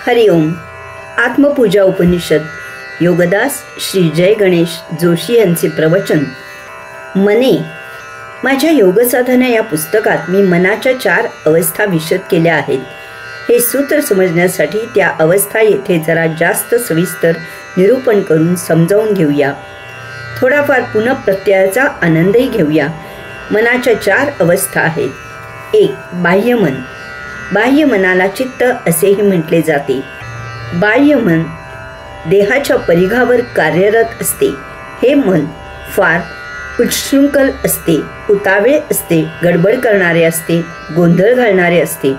हरिओम. आत्मपूजा उपनिषद योगदास श्री जय गणेश जोशी यांचे प्रवचन. मने. माझ्या योगसाधना या पुस्तकात मी मनाच्या 4 अवस्था विशद केल्या आहेत. हे सूत्र समजण्यासाठी त्या अवस्था येथे जरा जास्त सविस्तर निरूपण करून समजावून घेऊया. थोडाफार पुनःप्रत्ययाचा आनंदही घेऊया. मनाच्या 4 अवस्था आहेत. 1. बाह्यमन. बाह्य मनाला चित्त असेही म्हटले जाते. बाह्य मन देहाच्या परिघावर कार्यरत असते. हे मन फार उच्छृंखल असते, उतावळे असते, गडबड करणारे असते, गोंधळ घालणारे असते.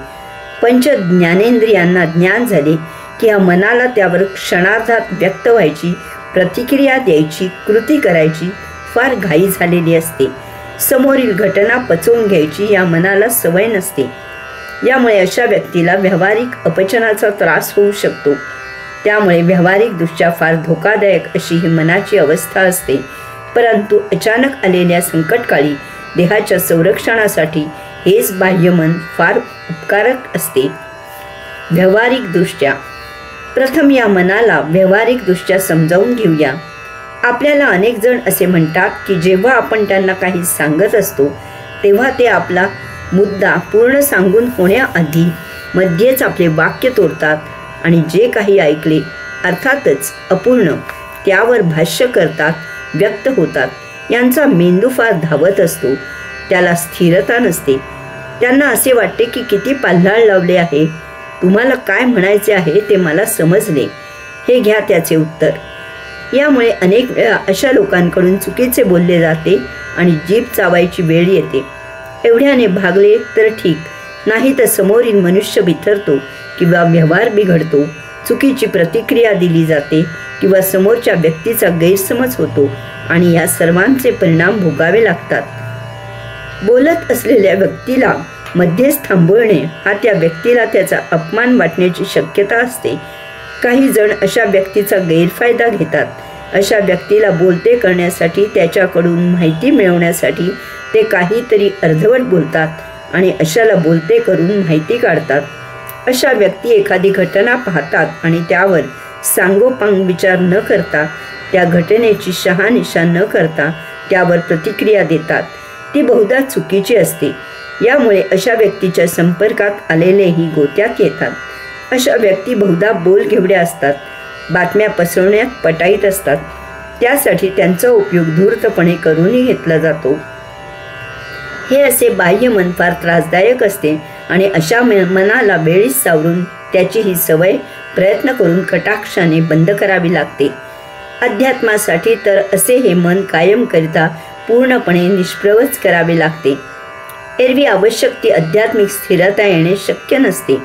पंच ज्ञानेंद्रियांना ज्ञान झाले की या मनाला त्यावर क्षणार्धात व्यक्त व्हायची, प्रतिक्रिया द्यायची, कृती करायची फार घाई झालेली असते. समोरील घटना पचवून घ्यायची या मनाला सवय नसते. यामुळे अशा व्यक्तीला व्यावहारिक अपचनाचा त्रास होऊ शकतो. त्यामुळे व्यावहारिक दृष्ट्या फार धोकादायक अशी ही मनाची अवस्था असते. परंतु अचानक आलेल्या संकटकाळी देहाच्या संरक्षणासाठी हेच बाह्यमन फार उपकारक असते. व्यावहारिक दृष्ट्या. प्रथम या मनाला व्यावहारिक दृष्ट्या समजावून घेऊया. आपल्याला अनेक जण असे म्हणतात की जेव्हा आपण त्यांना काही सांगत असतो तेव्हा ते आपला मुद्दा पूर्ण सांगून होण्याआधी मध्येच आपले वाक्य तोडतात आणि जे काही ऐकले अर्थातच अपूर्ण त्यावर भाष्य करतात, व्यक्त होतात. यांचा मेंदू फार धावत असतो, त्याला स्थिरता नसते. त्यांना असे वाटते की किती पाल्हाळ लावले आहे, तुम्हाला काय म्हणायचे आहे ते मला समजले, हे घ्या त्याचे उत्तर. यामुळे अनेक वेळा अशा लोकांकडून चुकीचे बोलले जाते आणि जीभ चावायची वेळ येते. एवढ्याने भागले तर ठीक, नाही तर समोरील मनुष्य बिथरतो किंवा व्यवहार बिघडतो, चुकीची प्रतिक्रिया दिली जाते किंवा समोरच्या व्यक्तीचा गैरसमज होतो आणि या सर्वांचे परिणाम भोगावे लागतात. बोलत असलेल्या व्यक्तीला मध्येच थांबवणे हा त्या व्यक्तीला त्याचा अपमान वाटण्याची शक्यता असते. काही जण अशा व्यक्तीचा गैरफायदा घेतात. अशा व्यक्तीला बोलते करण्यासाठी, त्याच्याकडून माहिती मिळवण्यासाठी ते काहीतरी अर्धवट बोलतात आणि अशाला बोलते करून माहिती काढतात. अशा व्यक्ती एखादी घटना पाहतात आणि त्यावर सांगोपांग विचार न करता, त्या घटनेची शहानिशा न करता त्यावर प्रतिक्रिया देतात. ती बहुधा चुकीची असते. यामुळे अशा व्यक्तीच्या संपर्कात आलेलेही गोत्यात येतात. अशा व्यक्ती बहुधा बोलघेवड्या असतात, बातम्या पसरवण्यात पटाईत असतात. त्यासाठी त्यांचा उपयोग धूर्तपणे करूनही घेतला जातो. हे असे बाह्य मन फार त्रासदायक असते आणि अशा मनाला वेळीच सावरून त्याची ही सवय प्रयत्न करून कटाक्षाने बंद करावी लागते. अध्यात्मासाठी तर असे हे मन कायमकरिता पूर्णपणे निष्प्रवच करावे लागते. एरवी आवश्यक ती आध्यात्मिक स्थिरता येणे शक्य नसते.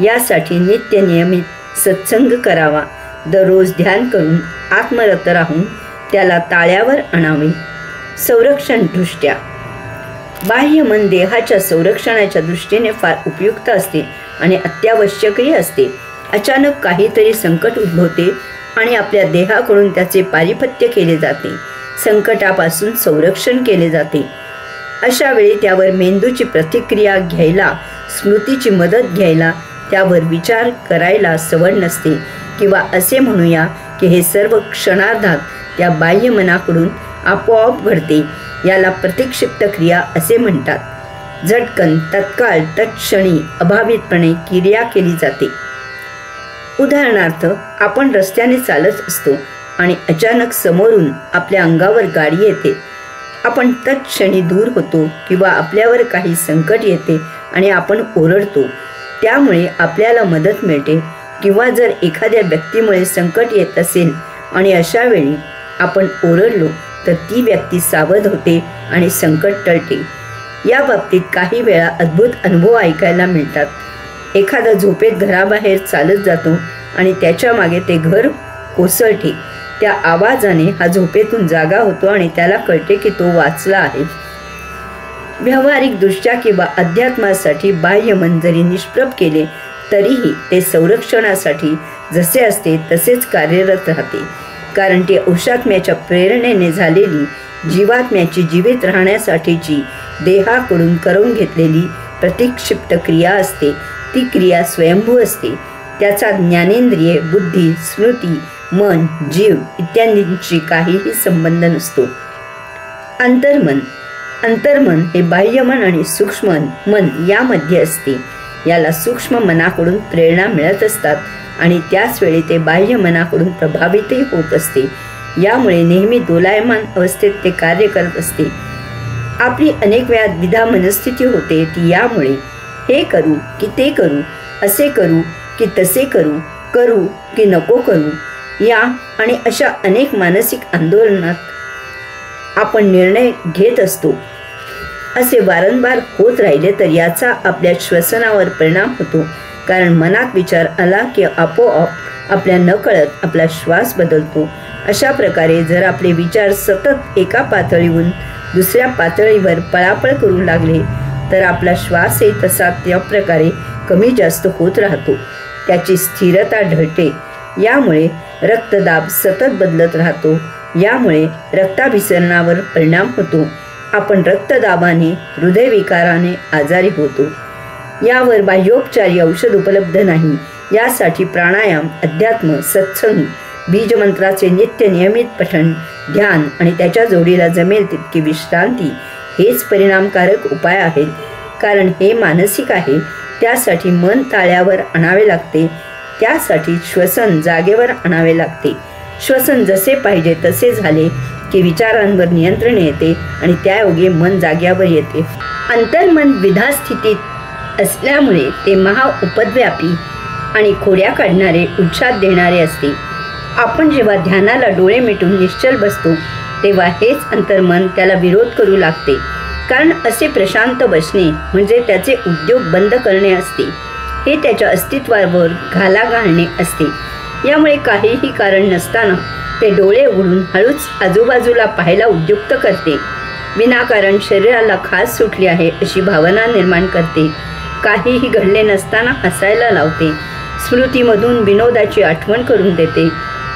यासाठी नित्य नियमित सत्संग करावा, दररोज ध्यान करून आत्मरत राहून त्याला ताळ्यावर आणावे. संरक्षण दृष्ट्या. बाह्य मन देहाच्या संरक्षणाच्या दृष्टीने फार उपयुक्त असते आणि अत्यावश्यकही असते. अचानक काहीतरी संकट उद्भवते आणि आपल्या देहाकडून त्याचे पारिपत्य केले जाते, संकटापासून संरक्षण केले जाते. अशा वेळी त्यावर मेंदूची प्रतिक्रिया घ्यायला, स्मृतीची मदत घ्यायला, त्यावर विचार करायला सवड नसते. किंवा असे म्हणूया की हे सर्व क्षणार्धात त्या बाह्य मनाकडून आपोआप घडते. याला प्रतिक्षिप्त क्रिया असे म्हणतात. झटकन, तत्काळ, तत्क्षणी, अभावितपणे क्रिया केली जाते. उदाहरणार्थ, आपण रस्त्याने चालत असतो आणि अचानक समोरून आपल्या अंगावर गाडी येते. आपण तत्क्षणी दूर होतो किंवा आपल्यावर काही संकट येते आणि आपण ओरडतो. त्यामुळे आपल्याला मदत मिळते. किंवा जर एखाद्या व्यक्तीमुळे संकट येत असेल आणि अशा वेळी आपण ओरडलो तर ती व्यक्ती सावध होते आणि संकट टळते. या बाबतीत काही वेळा अद्भुत अनुभव ऐकायला मिळतात. एखादा झोपेत घराबाहेर चालत जातो आणि त्याच्या मागे ते घर कोसळते. त्या आवाजाने हा झोपेतून जागा होतो आणि त्याला कळते की तो वाचला आहे. व्यावहारिक दृष्ट्या किंवा अध्यात्मासाठी बाह्य मन जरी निष्प्रभ केले तरीही ते संरक्षणासाठी जसे असते तसेच कार्यरत राहते. कारण ती औषात्म्याच्या प्रेरणेने झालेली, जीवात्म्याची जीवित राहण्यासाठीची देहाकडून करून घेतलेली प्रतिक्षिप्त क्रिया असते. ती क्रिया स्वयंभू असते. त्याचा ज्ञानेंद्रिय, बुद्धी, स्मृती, मन, जीव इत्यादींशी काहीही संबंध नसतो. अंतर्मन हे बाह्य मन आणि सूक्ष्म मन यामध्ये असते. याला सूक्ष्म मनाकडून प्रेरणा मिळत असतात आणि त्याच वेळी ते बाह्य मनाकडून प्रभावितही होत असते. यामुळे नेहमी दोलायमान अवस्थेत ते कार्य करत असते. आपली अनेक वेळा द्विधा मनस्थिती होते ती यामुळे. हे करू की ते करू, असे करू की तसे करू, करू की नको करू, या आणि अशा अनेक मानसिक आंदोलनात आपण निर्णय घेत असतो. असे वारंवार होत राहिले तर याचा आपल्या श्वसनावर परिणाम होतो. कारण मनात विचार आला की आपोआप आपल्या नकळत आपला श्वास बदलतो. अशा प्रकारे जर आपले विचार सतत एका पातळीहून दुसऱ्या पातळीवर पळापळ करू लागले तर आपला श्वासही तसा त्या प्रकारे कमी जास्त होत राहतो. त्याची स्थिरता ढळते. यामुळे रक्तदाब सतत बदलत राहतो. यामुळे रक्ताभिसरणावर परिणाम होतो. आपण रक्तदाबाने, हृदयविकाराने आजारी होतो. यावर बाह्योपचारी औषध उपलब्ध नाही. यासाठी प्राणायाम, अध्यात्म, सत्संग, बीजमंत्राचे नित्य नियमित पठण, ध्यान आणि त्याच्या जोडीला जमेल तितकी विश्रांती हेच परिणामकारक उपाय आहेत. कारण हे मानसिक आहे. त्यासाठी मन ताळ्यावर आणावे लागते. त्यासाठी श्वसन जागेवर आणावे लागते. श्वसन जसे पाहिजे तसे झाले की विचारांवर नियंत्रण येते आणि त्यायोगे मन जाग्यावर येते. अंतर्मन द्विधा स्थितीत असल्यामुळे ते उपद्व्यापी आणि खोड्या काढणारे, उच्छाद देणारे असते. आपण जेव्हा ध्यानाला डोळे मिटून निश्चल बसतो तेव्हा हेच अंतर्मन त्याला विरोध करू लागते. कारण असे प्रशांत बसणे म्हणजे त्याचे उद्योग बंद करणे असते. हे त्याच्या अस्तित्वावर घाला घालणे असते. यामुळे काहीही कारण नसताना ते डोळे उघडून हळूच आजूबाजूला पाहायला उद्युक्त करते. विनाकारण शरीराला खास सुटली आहे अशी भावना निर्माण करते. काहीही घडले नसताना हसायला लावते. स्मृतीमधून विनोदाची आठवण करून देते.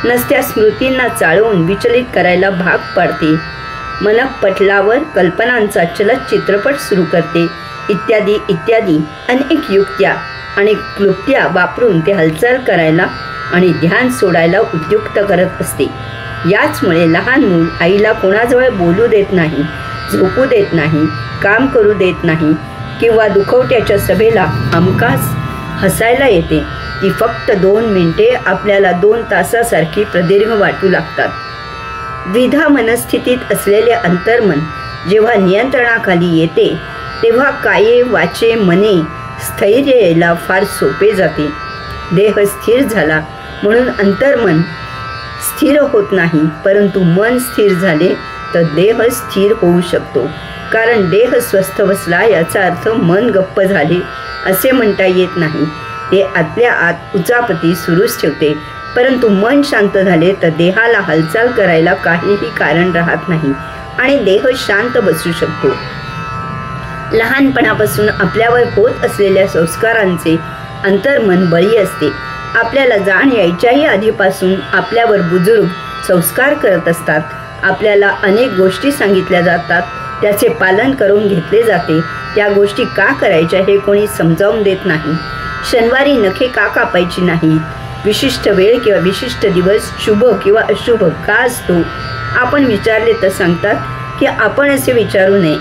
नसत्या स्मृतींना चाळवून विचलित करायला भाग पाडते. मनःपटलावर कल्पनांचा चलत चित्रपट सुरू करते. इत्यादी इत्यादी अनेक युक्त्या आणि क्लुप्त्या वापरून ते हालचाल करायला आणि ध्यान सोडायला उद्युक्त करत असते. याचमुळे लहान मूल आईला कोणाजवळ बोलू देत नाही, झोपू देत नाही, काम करू देत नाही किंवा दुखवट्याच्या सभेला हमखास हसायला येते. ती फक्त 2 मिनिटे आपल्याला 2 तासासारखी प्रदीर्घ वाटू लागतात. द्विधा मनस्थितीत असलेले अंतर्मन जेव्हा नियंत्रणाखाली येते तेव्हा काये, वाचे, मने स्थैर्य यायला फार सोपे जाते. देह स्थिर झाला म्हणून अंतर्मन स्थिर होत नाही, परंतु मन स्थिर झाले तर देह स्थिर होऊ शकतो. कारण देह स्वस्थ बसला याचा अर्थ मन गप्प झाले असे म्हणता येत नाही. ते आतल्या आत उचापती सुरूच ठेवते. परंतु मन शांत झाले तर देहाला हालचाल करायला काहीही कारण राहत नाही आणि देह शांत बसू शकतो. लहानपणापासून आपल्यावर होत असलेल्या संस्कारांचे अंतर्मन बळी असते. आपल्याला जाण यायच्याही आधीपासून आपल्यावर बुजुर्ग संस्कार करत असतात. आपल्याला अनेक गोष्टी सांगितल्या जातात, त्याचे पालन करून घेतले जाते. त्या गोष्टी का करायच्या हे कोणी समजावून देत नाही. शनिवारी नखे का कापायची नाहीत, विशिष्ट वेळ किंवा विशिष्ट दिवस शुभ किंवा अशुभ का असतो, आपण विचारले तर सांगतात की आपण असे विचारू नये.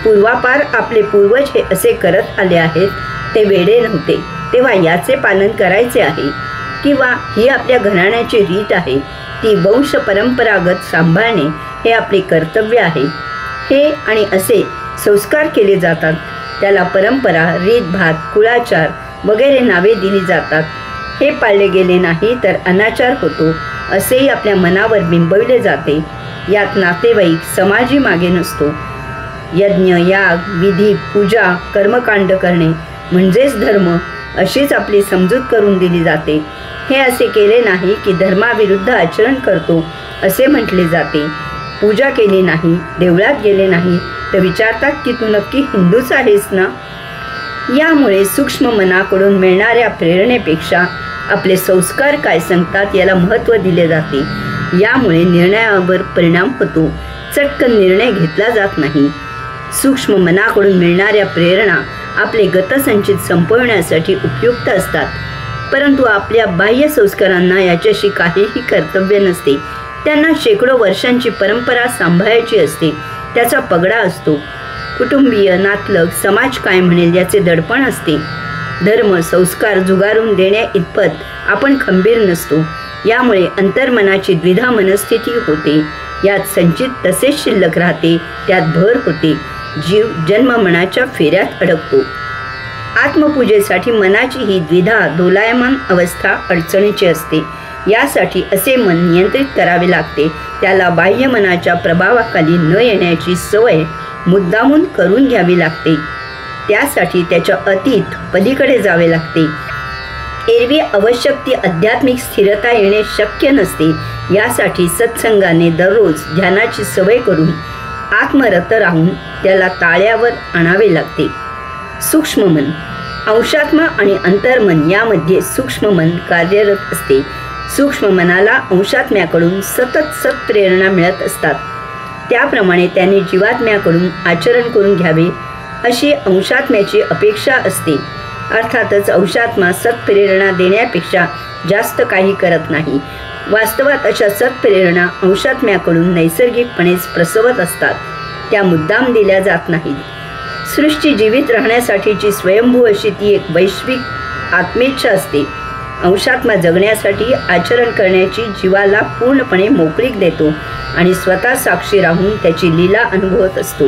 पूर्वापार आपले पूर्वज हे असे करत आले आहेत, ते वेडे नव्हते, तेव्हा याचे पालन करायचे आहे. किंवा ही आपल्या घराण्याची रीत आहे, ती वंश परंपरागत सांभाळणे हे आपले कर्तव्य आहे. हे आणि असे संस्कार केले जातात. त्याला परंपरा, रीतभात, कुळाचार वगैरे नावे दिली जातात. हे पाळले गेले नाही तर अनाचार होतो असेही आपल्या मनावर बिंबवले जाते. यात नातेवाईक, समाजही मागे नसतो. यज्ञ, याग, विधी, पूजा, कर्मकांड करणे म्हणजेच धर्म अशीच आपली समजूत करून दिली जाते. हे असे केले नाही की धर्माविरुद्ध आचरण करतो असे म्हटले जाते. पूजा केली नाही, देवळात गेले नाही तर विचारतात की तू नक्की हिंदूच आहेस ना. यामुळे सूक्ष्म मनाकडून मिळणाऱ्या प्रेरणेपेक्षा आपले संस्कार काय सांगतात याला महत्त्व दिले जाते. यामुळे निर्णयावर परिणाम होतो. चटकन निर्णय घेतला जात नाही. सूक्ष्म मनाकडून मिळणाऱ्या प्रेरणा आपले गतसंचित संपवण्यासाठी उपयुक्त असतात. परंतु आपल्या बाह्य संस्कारांना याच्याशी काहीही कर्तव्य नसते. त्यांना शेकडो वर्षांची परंपरा सांभाळायची असते. त्याचा पगडा असतो. कुटुंबीय, नातलग, समाज काय म्हणेल याचे दडपण असते. धर्म संस्कार जुगारून देण्या इतपत आपण खंबीर नसतो. यामुळे अंतर्मनाची द्विधा मनस्थिती होते. यात संचित तसेच शिल्लक राहते. त्यात भर होते. जीव जन्म मनाच्या फेऱ्यात अडकतो. आत्मपूजेसाठी मनाची ही द्विधा दोलायमान अवस्था अडचणीची असते. यासाठी असे मन नियंत्रित करावे लागते. त्याला बाह्य मनाच्या प्रभावाखाली न येण्याची सवय मुद्दामून करून घ्यावी लागते. त्यासाठी त्याच्या अतीत पलीकडे जावे लागते. एरवी आवश्यक ती आध्यात्मिक स्थिरता येणे शक्य नसते. यासाठी सत्संगाने दररोज ध्यानाची सवय करून आत्मरत राहून त्याला ताळ्यावर आणावे लागते. सूक्ष्म मन, अंशात्मा आणि अंतर्मन यामध्ये सूक्ष्म मन कार्यरत असते. सूक्ष्म मनाला अंशात्म्याकडून सतत सत्प्रेरणा मिळत असतात. त्याप्रमाणे त्याने जीवात्म्याकडून आचरण करून घ्यावे अशी अंशात्म्याची अपेक्षा असते. अर्थातच अंशात्मा सत्प्रेरणा देण्यापेक्षा जास्त काही करत नाही. वास्तवात अशा सत्प्रेरणा अंशात्म्याकडून नैसर्गिकपणेच प्रसवत असतात. त्या मुद्दाम दिल्या जात नाहीत. सृष्टी जीवित राहण्यासाठीची स्वयंभू अशी ती एक वैश्विक आत्मेच्छा असते. अंशात्मा जगण्यासाठी आचरण करण्याची जीवाला पूर्णपणे मोकळीक देतो आणि स्वतः साक्षी राहून त्याची लीला अनुभवत असतो.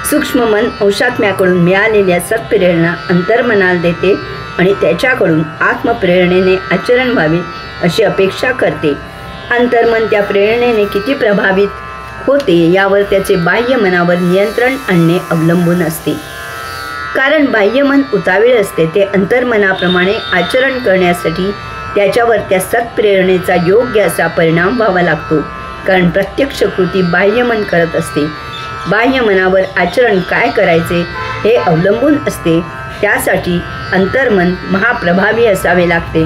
सूक्ष्म मन अंशात्म्याकडून मिळालेल्या सत्प्रेरणा अंतर्मनाला देते आणि त्याच्याकडून आत्मप्रेरणेने आचरण व्हावे अशी अपेक्षा करते. अंतर्मन त्या प्रेरणेने किती प्रभावित होते यावर त्याचे बाह्य मनावर नियंत्रण आणणे अवलंबून असते. कारण बाह्य मन उतावीळ असते. ते अंतर्मनाप्रमाणे आचरण करण्यासाठी त्याच्यावर त्या सत्प्रेरणेचा योग्य असा परिणाम व्हावा लागतो. कारण प्रत्यक्ष कृती बाह्य मन करत असते. बाह्य मनावर आचरण काय करायचे हे अवलंबून असते. त्यासाठी अंतर्मन महाप्रभावी असावे लागते.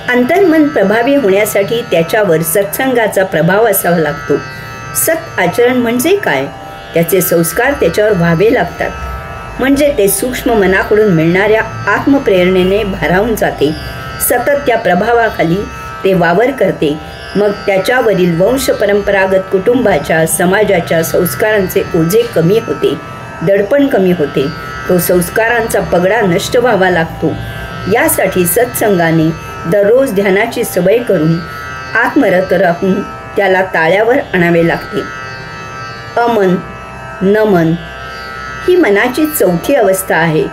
अंतर्मन प्रभावी होण्यासाठी त्याच्यावर सत्संगाचा प्रभाव असावा लागतो. सत आचरण म्हणजे काय? त्याचे संस्कार त्याच्यावर व्हावे लागतात. म्हणजे ते सूक्ष्म मनाकडून मिळणाऱ्या आत्मप्रेरणेने भारावून जाते. सतत त्या प्रभावाखाली ते वावर करते. मग त्याच्यावरील वंश परंपरागत कुटुंबाच्या समाजाच्या संस्कारांचे ओझे कमी होते. दडपण कमी होते. तो संस्कारांचा पगडा नष्ट व्हावा लागतो. यासाठी सत्संगाने दररोज ध्यानाची सवय करून आत्मरत राहून त्याला ताळ्यावर आणावे लागते. अमन नमन ही मनाची चौथी अवस्था आहे.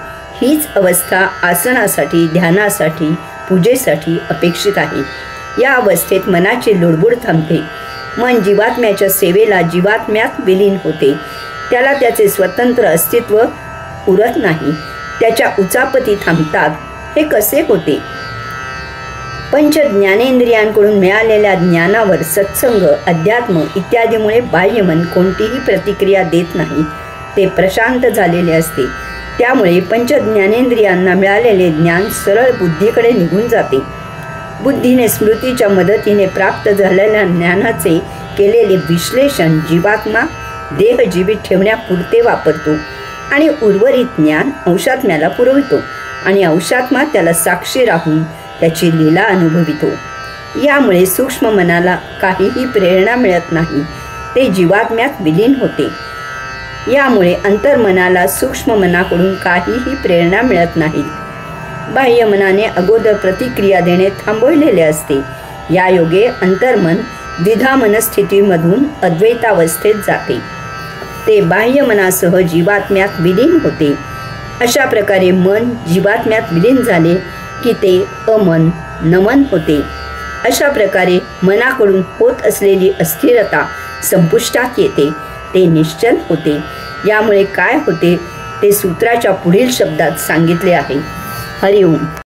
हीच अवस्था आसनासाठी, ध्यानासाठी, पूजेसाठी अपेक्षित आहे. या अवस्थेत मनाची लुडबुड थांबते. मन जीवात्म्याच्या सेवेला जीवात्म्यात विलीन होते. त्याला त्याचे स्वतंत्र अस्तित्व उरत नाही. त्याच्या उचापती थांबतात. हे कसे होते? पंच ज्ञानेंद्रियांकडून मिळालेल्या ज्ञानावर सत्संग, अध्यात्म इत्यादीमुळे बाह्यमन कोणतीही प्रतिक्रिया देत नाही. ते प्रशांत झालेले असते. त्यामुळे पंच ज्ञानेंद्रियांना मिळालेले ज्ञान सरळ बुद्धीकडे निघून जाते. बुद्धीने स्मृतीच्या मदतीने प्राप्त झालेल्या ज्ञानाचे केलेले विश्लेषण जीवात्मा देह जीवित ठेवण्यापुरते वापरतो आणि उर्वरित ज्ञान अंशात्म्याला पुरवितो आणि अंशात्मा त्याला साक्षी राहून त्याची लीला अनुभवितो. यामुळे सूक्ष्म मनाला काहीही प्रेरणा मिळत नाही. ते जीवात्म्यात विलीन होते. यामुळे अंतर्मनाला सूक्ष्म मनाकडून काहीही प्रेरणा मिळत नाही. बाह्य मनाने अगोदर प्रतिक्रिया देणे थांबवलेले असते. यायोगे अंतर्मन द्विधा मनस्थितीमधून अद्वैतावस्थेत जाते. ते बाह्य मनासह जीवात्म्यात विलीन होते. अशा प्रकारे मन जीवात्म्यात विलीन झाले की ते अमन नमन होते. अशा प्रकारे मनाकडून होत असलेली अस्थिरता संपुष्टात येते. ते निश्चल होते. यामुळे काय होते ते सूत्राच्या पुढील शब्दात सांगितले आहे. हरिओम.